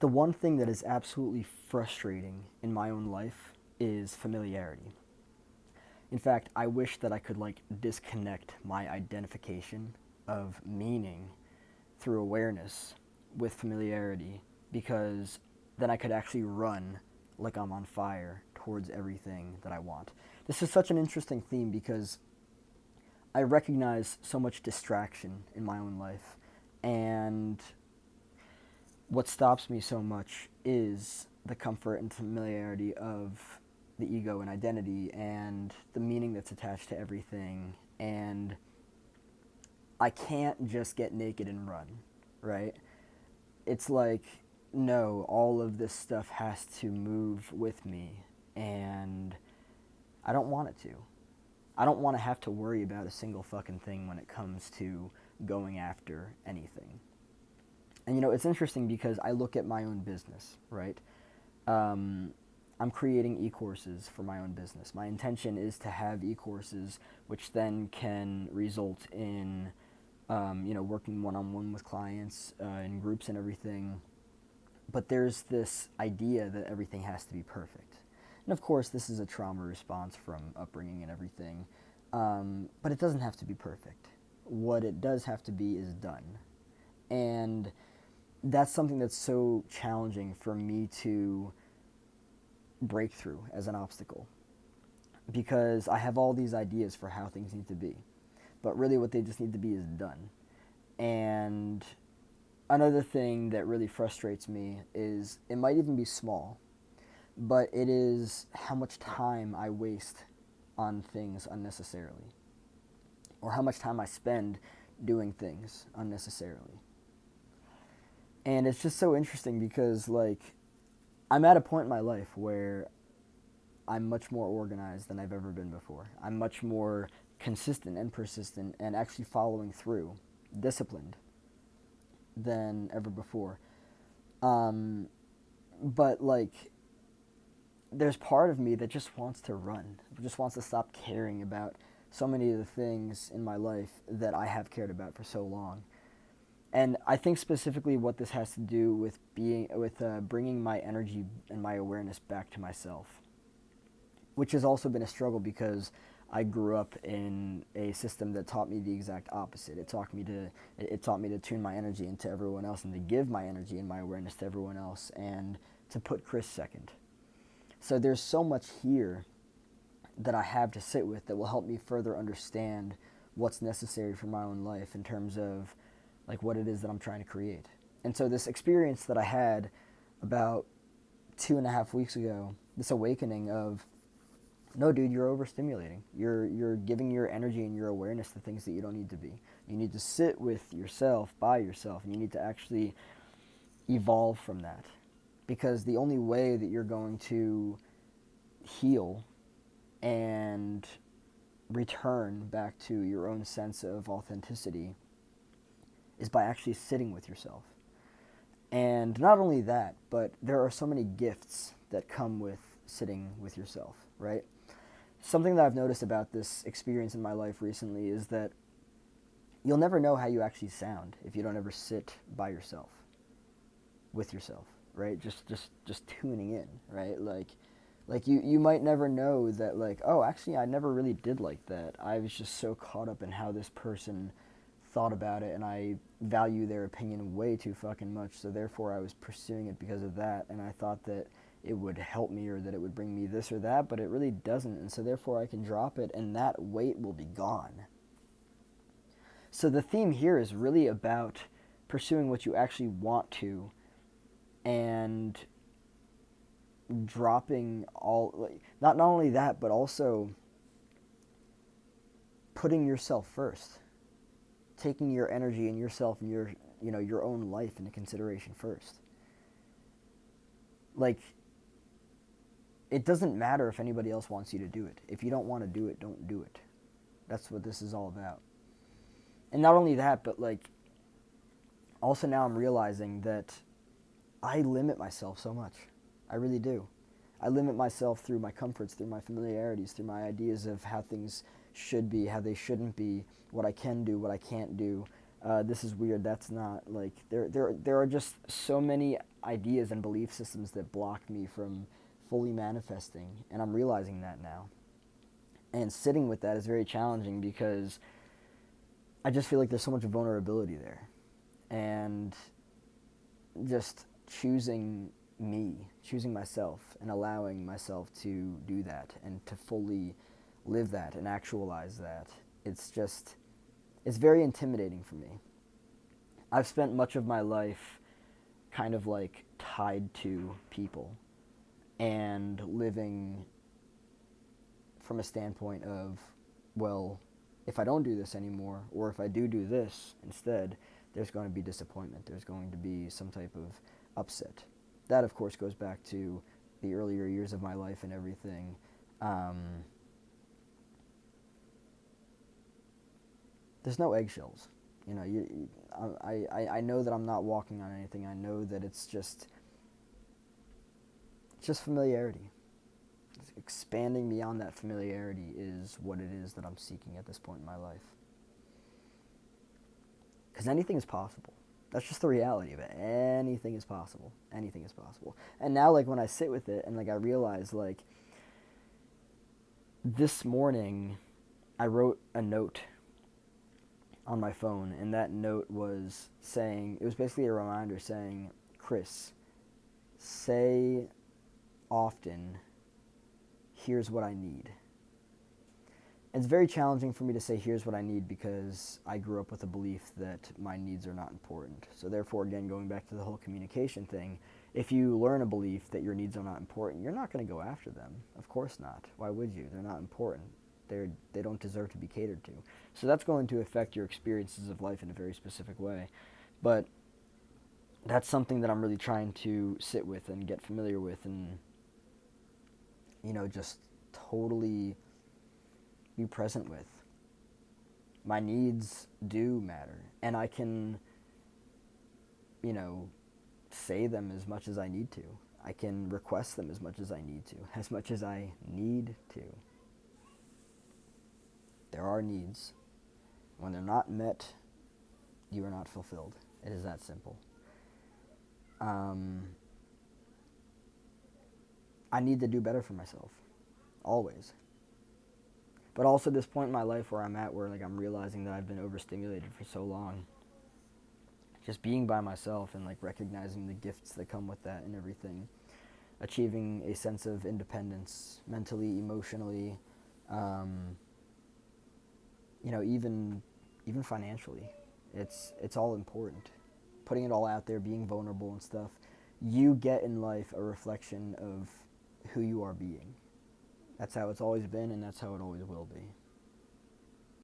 The one thing that is absolutely frustrating in my own life is familiarity. In fact, I wish that I could like disconnect my identification of meaning through awareness with familiarity, because then I could actually run like I'm on fire towards everything that I want. This is such an interesting theme because I recognize so much distraction in my own life, and what stops me so much is the comfort and familiarity of the ego and identity and the meaning that's attached to everything. And I can't just get naked and run, right? It's like, no, all of this stuff has to move with me, and I don't want it to. I don't want to have to worry about a single fucking thing when it comes to going after anything. And it's interesting because I look at my own business, right? Um, I'm creating e-courses for my own business. My intention is to have e-courses which then can result in, working one-on-one with clients in groups and everything. But there's this idea that everything has to be perfect. And of course, this is a trauma response from upbringing and everything. But it doesn't have to be perfect. What it does have to be is done. And that's something that's so challenging for me to break through as an obstacle, because I have all these ideas for how things need to be, but really what they just need to be is done. And another thing that really frustrates me is, it might even be small, but it is how much time I waste on things unnecessarily, or how much time I spend doing things unnecessarily. And it's just so interesting because, like, I'm at a point in my life where I'm much more organized than I've ever been before. I'm much more consistent and persistent and actually following through, disciplined than ever before. Um, but, like, there's part of me that just wants to run, just wants to stop caring about so many of the things in my life that I have cared about for so long. And I think specifically what this has to do with bringing my energy and my awareness back to myself, which has also been a struggle because I grew up in a system that taught me the exact opposite. It taught me to tune my energy into everyone else, and to give my energy and my awareness to everyone else, and to put Chris second. So there's so much here that I have to sit with that will help me further understand what's necessary for my own life in terms of like what it is that I'm trying to create. And so this experience that I had about 2.5 weeks ago, this awakening of, no, dude, you're overstimulating. You're giving your energy and your awareness to things that you don't need to be. You need to sit with yourself, by yourself, and you need to actually evolve from that. Because the only way that you're going to heal and return back to your own sense of authenticity is by actually sitting with yourself. And not only that, but there are so many gifts that come with sitting with yourself, right? Something that I've noticed about this experience in my life recently is that you'll never know how you actually sound if you don't ever sit by yourself, with yourself, right? Just tuning in, right? Like you might never know that, like, oh, actually I never really did like that. I was just so caught up in how this person thought about it, and I value their opinion way too fucking much, so therefore I was pursuing it because of that, and I thought that it would help me or that it would bring me this or that, but it really doesn't, and so therefore I can drop it and that weight will be gone. So the theme here is really about pursuing what you actually want to, and dropping all, like, not only that, but also putting yourself first, taking your energy and yourself and your own life into consideration first. Like, it doesn't matter if anybody else wants you to do it. If you don't want to do it, don't do it. That's what this is all about. And not only that, but like, also now I'm realizing that I limit myself so much. I really do. I limit myself through my comforts, through my familiarities, through my ideas of how things should be, how they shouldn't be, what I can do, what I can't do. This is weird. That's not like there are just so many ideas and belief systems that block me from fully manifesting, and I'm realizing that now. And sitting with that is very challenging because I just feel like there's so much vulnerability there, and just choosing myself, and allowing myself to do that and to fully live that and actualize that. It's very intimidating for me. I've spent much of my life kind of like tied to people and living from a standpoint of, well, if I don't do this anymore, or if I do this instead, there's going to be disappointment. There's going to be some type of upset. That, of course, goes back to the earlier years of my life and everything. Um, there's no eggshells. You know, I know that I'm not walking on anything. I know that it's just familiarity. Expanding beyond that familiarity is what it is that I'm seeking at this point in my life. Because anything is possible. That's just the reality of it. Anything is possible. Anything is possible. And now, like, when I sit with it and, like, I realize, like, this morning I wrote a note on my phone, and that note was saying, it was basically a reminder saying, Chris, say often, here's what I need. It's very challenging for me to say here's what I need because I grew up with a belief that my needs are not important. So therefore, again, going back to the whole communication thing, if you learn a belief that your needs are not important, you're not going to go after them. Of course not. Why would you? They're not important. They don't deserve to be catered to. So that's going to affect your experiences of life in a very specific way. But that's something that I'm really trying to sit with and get familiar with, and just totally be present with. My needs do matter, and I can, say them as much as I need to. I can request them as much as I need to, as much as I need to. There are needs. When they're not met, you are not fulfilled. It is that simple. I need to do better for myself, always. But also this point in my life where I'm at, where like I'm realizing that I've been overstimulated for so long. Just being by myself and like recognizing the gifts that come with that and everything. Achieving a sense of independence, mentally, emotionally, even financially. It's all important. Putting it all out there, being vulnerable and stuff. You get in life a reflection of who you are being. That's how it's always been, and that's how it always will be.